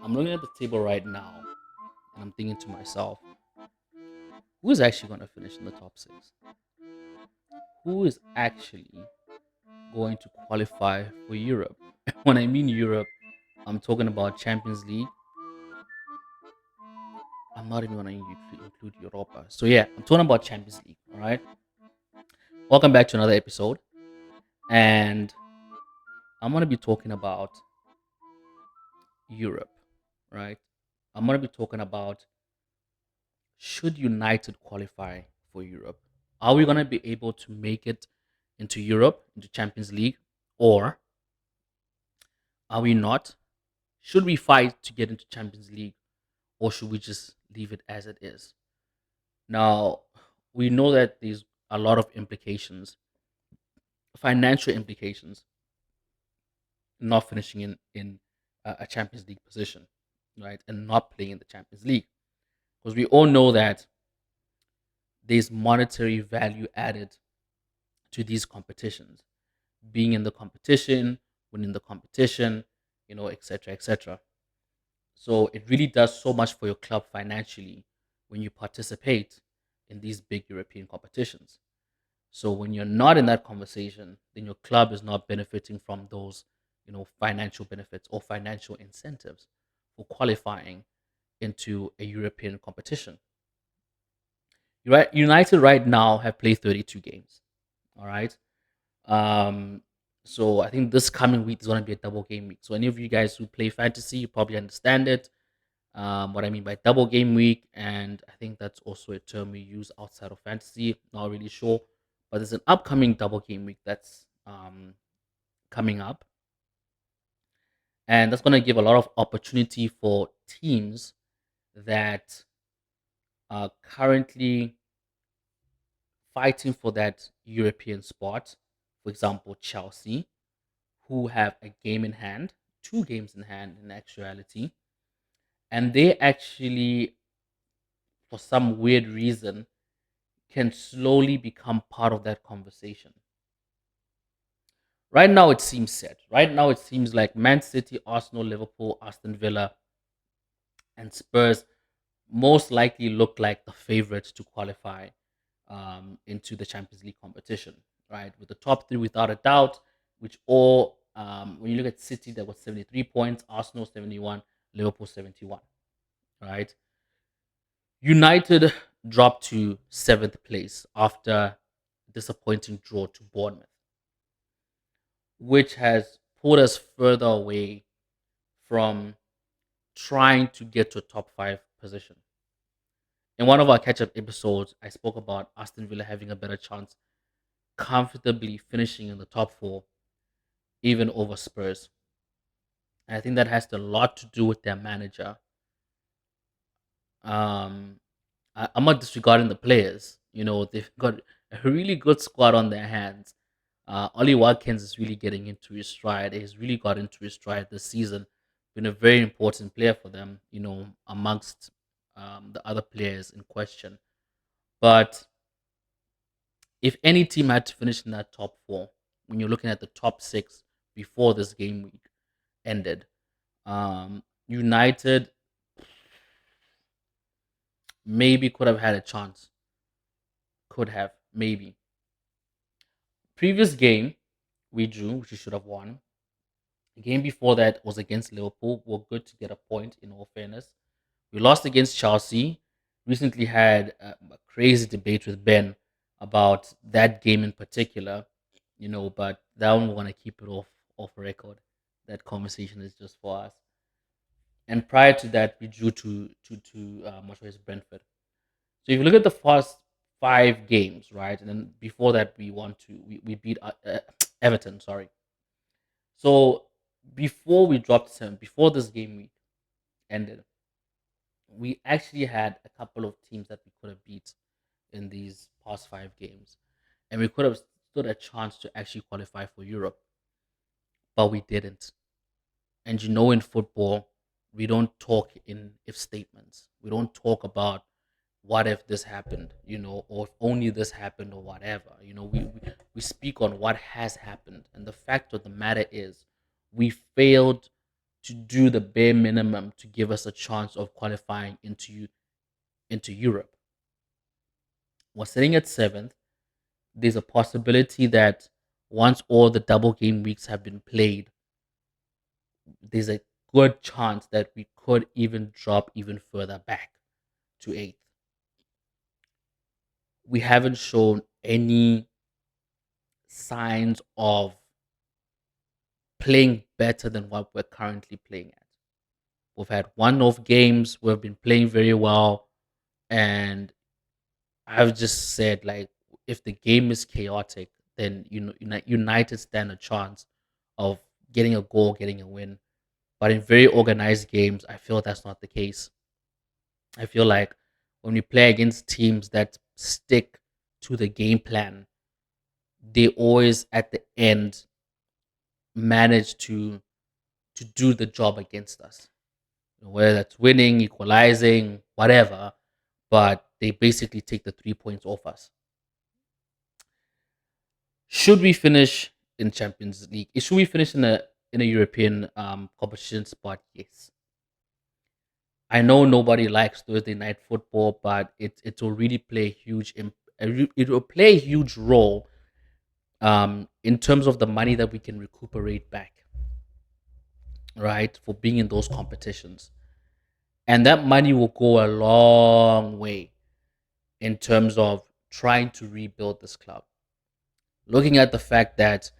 I'm looking at the table right now and I'm thinking to myself, who is actually going to finish in the top six? Who is actually going to qualify for Europe? When I mean Europe, I'm talking about Champions League. I'm not even going to include Europa. So, yeah, I'm talking about Champions League. All right. Welcome back to another episode. And I'm going to be talking about Europe. Right. I'm going to be talking about should United qualify for Europe? Are we going to be able to make it into Europe, into Champions League, or are we not? Should we fight to get into Champions League, or should we just leave it as it is? Now, we know that there's a lot of implications, financial implications, not finishing in a Champions League position, right, and not playing in the Champions League, because we all know that there's monetary value added to these competitions, being in the competition, winning the competition, etc., etc. So it really does so much for your club financially when you participate in these big European competitions. So when you're not in that conversation, then your club is not benefiting from those, financial benefits or financial incentives for qualifying into a European competition. Right, United right now have played 32 games. All right. Um, so I think this coming week is going to be a double game week. So any of you guys who play fantasy, you probably understand it. What I mean by double game week, and I think that's also a term we use outside of fantasy. Not really sure, but there's an upcoming double game week that's coming up, and that's going to give a lot of opportunity for teams that are currently fighting for that European spot. For example, Chelsea, who have a game in hand, two games in hand in actuality, and they actually, for some weird reason, can slowly become part of that conversation. Right now, it seems set. Right now, it seems like Man City, Arsenal, Liverpool, Aston Villa, and Spurs most likely look like the favorites to qualify into the Champions League competition, right? With the top three, without a doubt, which all, when you look at City, that was 73 points, Arsenal 71, Liverpool 71, right? United dropped to seventh place after disappointing draw to Bournemouth, which has put us further away from trying to get to a top five position. In one of our catch up episodes, I spoke about Aston Villa having a better chance comfortably finishing in the top four, even over Spurs. And I think that has a lot to do with their manager. Um, I'm not disregarding the players. They've got a really good squad on their hands. Ollie Watkins is really getting into his stride. He's really got into his stride this season. Been a very important player for them, amongst the other players in question. But if any team had to finish in that top four, when you're looking at the top six before this game week ended, United maybe could have had a chance. Could have, maybe. Previous game, we drew, which we should have won. The game before that was against Liverpool. We're good to get a point, in all fairness. We lost against Chelsea. Recently had a crazy debate with Ben about that game in particular, but that one we're gonna keep it off record. That conversation is just for us. And prior to that, we drew to much was Brentford. So if you look at the first five games, right, and then before that we beat Everton. Sorry. So before we dropped seven, before this game week ended, we actually had a couple of teams that we could have beat in these past five games, and we could have stood a chance to actually qualify for Europe, but we didn't. And in football, we don't talk in if statements. We don't talk about what if this happened, or if only this happened or whatever. We speak on what has happened. And the fact of the matter is, we failed to do the bare minimum to give us a chance of qualifying into Europe. We're sitting at seventh. There's a possibility that once all the double game weeks have been played, there's a good chance that we could even drop even further back to eighth. We haven't shown any signs of playing better than what we're currently playing at. We've had one-off games. We've been playing very well, and I've just said like, if the game is chaotic, then United stand a chance of getting a goal, getting a win. But in very organized games, I feel that's not the case. I feel like when we play against teams that stick to the game plan, they always at the end manage to do the job against us. Whether that's winning, equalizing, whatever, but they basically take the 3 points off us. Should we finish in Champions League? Should we finish in a European competition spot? Yes. I know nobody likes Thursday night football, but it will really play a it will play a huge role in terms of the money that we can recuperate back, right, for being in those competitions, and that money will go a long way in terms of trying to rebuild this club. Looking at the fact that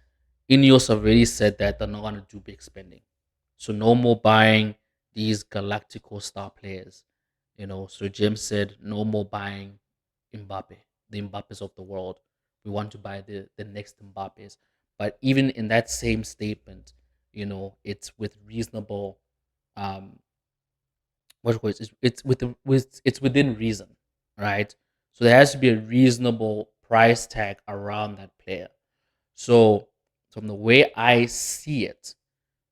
Ineos have already said that they're not going to do big spending. So no more buying these Galactico star players. So Jim said no more buying Mbappe, the Mbappes of the world. We want to buy the next Mbappes. But even in that same statement, it's with reasonable what was it's within reason, right? So there has to be a reasonable price tag around that player. So from the way I see it,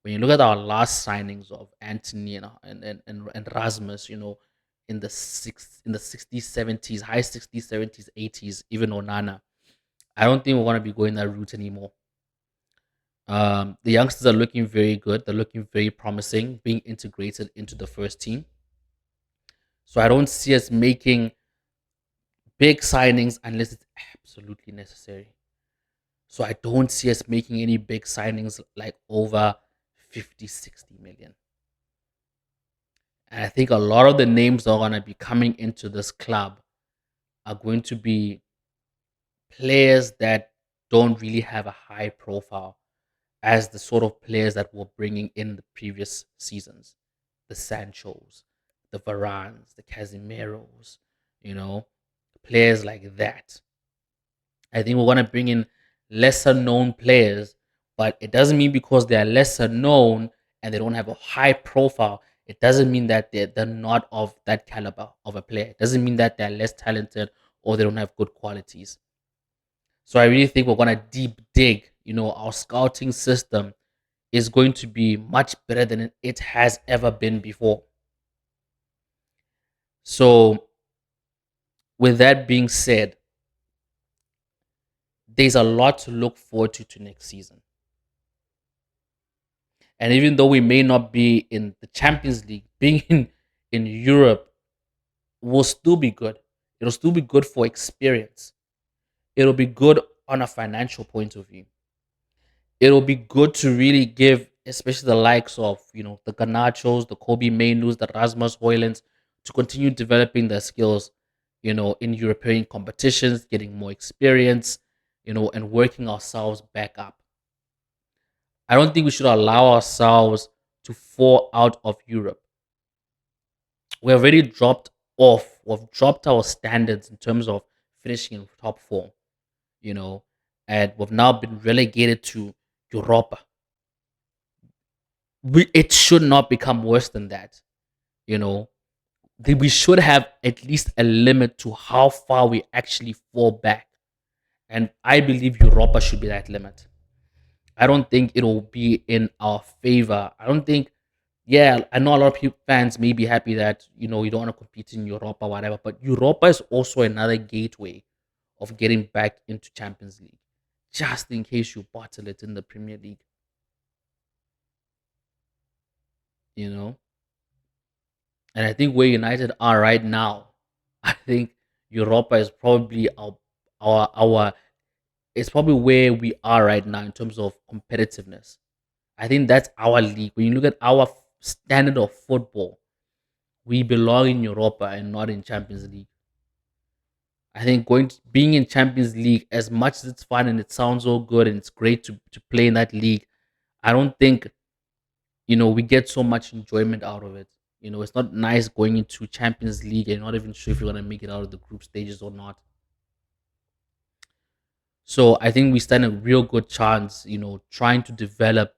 when you look at our last signings of Anthony and Rasmus, in the 60s, 70s, high 60s, 70s, 80s, even Onana, I don't think we're gonna be going that route anymore. The youngsters are looking very good. They're looking very promising, being integrated into the first team. So I don't see us making big signings unless it's absolutely necessary. So I don't see us making any big signings like over 50, 60 million. And I think a lot of the names that are going to be coming into this club are going to be players that don't really have a high profile as the sort of players that were bringing in the previous seasons. The Sanchos, the Varans, the Casemiros, you know, players like that. I think we're going to bring in lesser known players, but it doesn't mean because they are lesser known and they don't have a high profile, it doesn't mean that they're not of that caliber of a player. It doesn't mean that they're less talented or they don't have good qualities. So I really think we're going to deep dig. Our scouting system is going to be much better than it has ever been before. So, with that being said, there's a lot to look forward to next season. And even though we may not be in the Champions League, being in Europe will still be good. It'll still be good for experience. It'll be good on a financial point of view. It'll be good to really give, especially the likes of, the Ganachos, the Kobe Mainus, the Rasmus Hoylands, to continue developing their skills, in European competitions, getting more experience, and working ourselves back up. I don't think we should allow ourselves to fall out of Europe. We have already dropped off. We've dropped our standards in terms of finishing in top four, you know, and we've now been relegated to Europa. It should not become worse than that, you know. We should have at least a limit to how far we actually fall back. And I believe Europa should be that limit. I don't think it'll be in our favor. I don't think, yeah, I know a lot of people, fans may be happy that, you don't want to compete in Europa, whatever, but Europa is also another gateway of getting back into Champions League, just in case you bottle it in the Premier League. you know. And I think where United are right now, I think Europa is probably our it's probably where we are right now in terms of competitiveness. I think that's our league. When you look at our standard of football, we belong in Europa and not in Champions League. I think being in Champions League, as much as it's fun and it sounds so good and it's great to play in that league, I don't think we get so much enjoyment out of it. It's not nice going into Champions League and not even sure if you're gonna make it out of the group stages or not. So I think we stand a real good chance, trying to develop,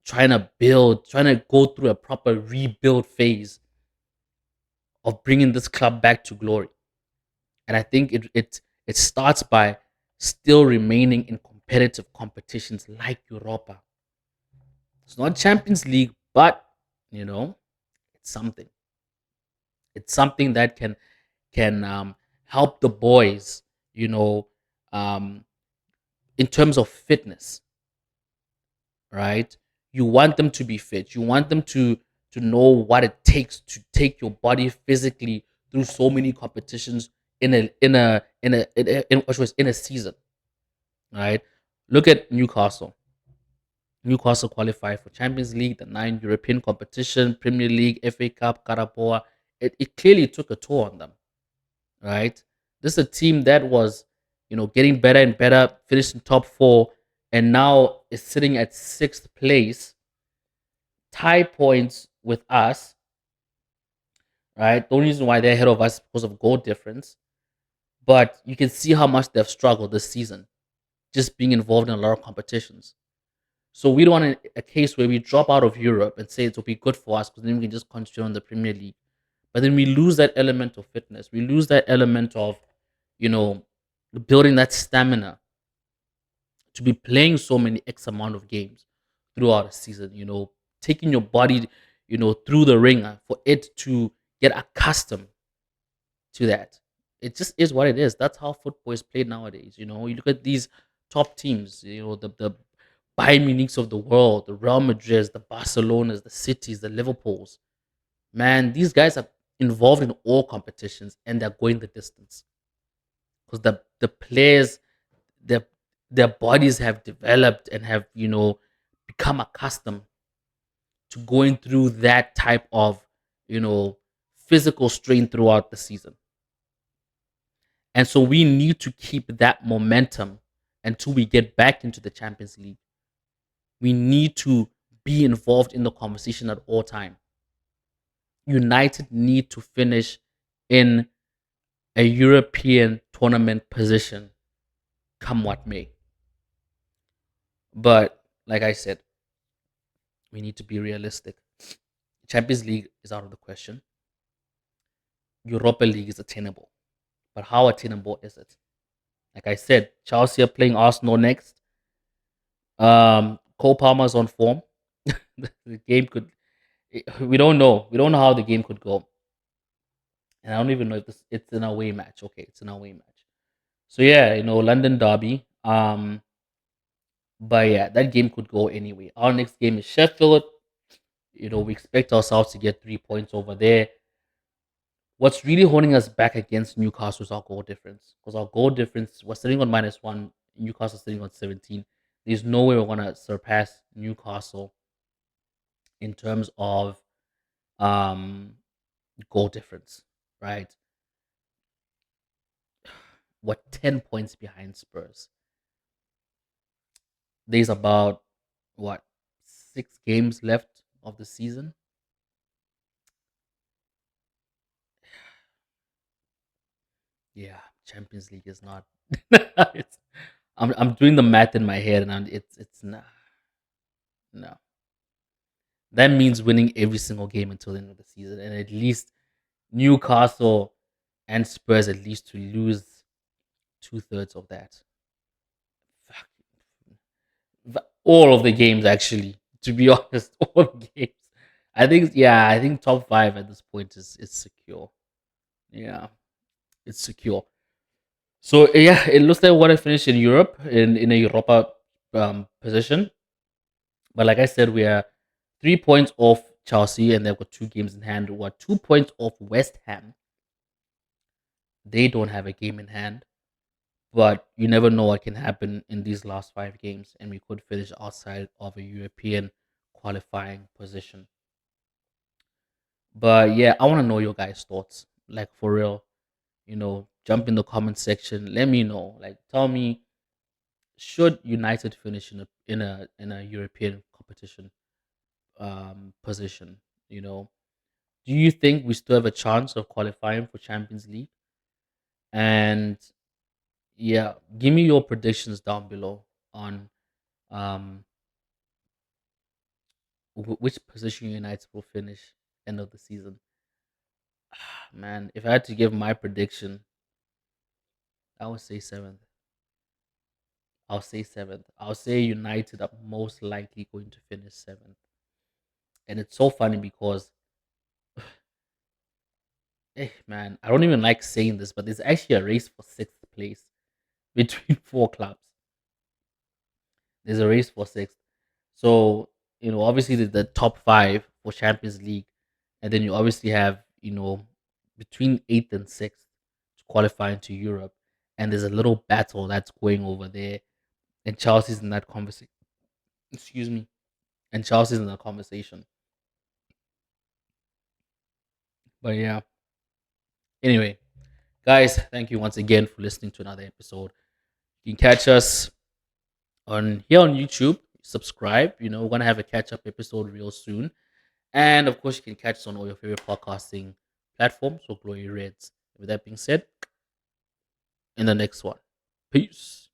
trying to build, trying to go through a proper rebuild phase of bringing this club back to glory. And I think it starts by still remaining in competitive competitions like Europa. It's not Champions League, but you know, it's something. It's something that can help the boys, you know, um, in terms of fitness, right? You want them to be fit. You want them to know what it takes to take your body physically through so many competitions in a season, right? Look at Newcastle. Newcastle qualified for Champions League, the nine European competition, Premier League, FA Cup, Carabao. It clearly took a toll on them, right? This is a team that was, getting better and better, finished in top four, and now is sitting at sixth place, tie points with us, right? The only reason why they're ahead of us is because of goal difference. But you can see how much they've struggled this season, just being involved in a lot of competitions. So we don't want a case where we drop out of Europe and say it will be good for us because then we can just concentrate on the Premier League. But then we lose that element of fitness. We lose that element of, you know, building that stamina to be playing so many X amount of games throughout a season, taking your body, through the ringer for it to get accustomed to that. It just is what it is. That's how football is played nowadays. You look at these top teams, the Bayern Munichs of the world, the Real Madrids, the Barcelonas, the Cities, the Liverpools. Man, these guys are involved in all competitions and they're going the distance because the players, their their bodies have developed and have become accustomed to going through that type of you know physical strain throughout the season. And so we need to keep that momentum until we get back into the Champions League. We need to be involved in the conversation at all time. United need to finish in a European tournament position, come what may. But like I said, we need to be realistic. Champions League is out of the question. Europa League is attainable. But how attainable is it? Like I said, Chelsea are playing Arsenal next. Cole Palmer's on form. The game could. We don't know. We don't know how the game could go, and I don't even know if it's an away match. Okay, it's an away match. So yeah, London Derby. But yeah, that game could go anyway. Our next game is Sheffield. We expect ourselves to get 3 points over there. What's really holding us back against Newcastle is our goal difference. Because our goal difference, we're sitting on -1, Newcastle sitting on 17. There's no way we're gonna surpass Newcastle in terms of um goal difference, right? We're 10 points behind Spurs. There's about what 6 games left of the season. Yeah, Champions League is not. it's, I'm doing the math in my head, and it's not. No, that means winning every single game until the end of the season, and at least Newcastle and Spurs at least to lose 2/3 of that. Fuck. All of the games, actually. To be honest, all the games. I think top five at this point is secure. Yeah, it's secure. So yeah, it looks like we're gonna finish in Europe in a Europa position. But like I said, we are 3 points off Chelsea, and they've got 2 games in hand. What 2 points off West Ham? They don't have a game in hand, but you never know what can happen in these last 5 games, and we could finish outside of a European qualifying position. But yeah, I want to know your guys' thoughts, like for real. Jump in the comment section. Let me know. Like, tell me, should United finish in a European competition position? You know, do you think we still have a chance of qualifying for Champions League? And yeah, give me your predictions down below on um which position United will finish end of the season. Man, if I had to give my prediction, I would say seventh. I'll say seventh. I'll say United are most likely going to finish seventh. And it's so funny because, man, I don't even like saying this, but there's actually a race for sixth place between 4 clubs. There's a race for sixth. So, obviously the top five for Champions League, and then you obviously have, between eighth and sixth to qualify into Europe. And there's a little battle that's going over there. And Chelsea's in that conversation. Excuse me. And Chelsea's in that conversation. But yeah. Anyway, guys, thank you once again for listening to another episode. You can catch us on here on YouTube. Subscribe. We're gonna have a catch up episode real soon. And of course, you can catch us on all your favorite podcasting platforms or Glory Reds. With that being said, in the next one. Peace.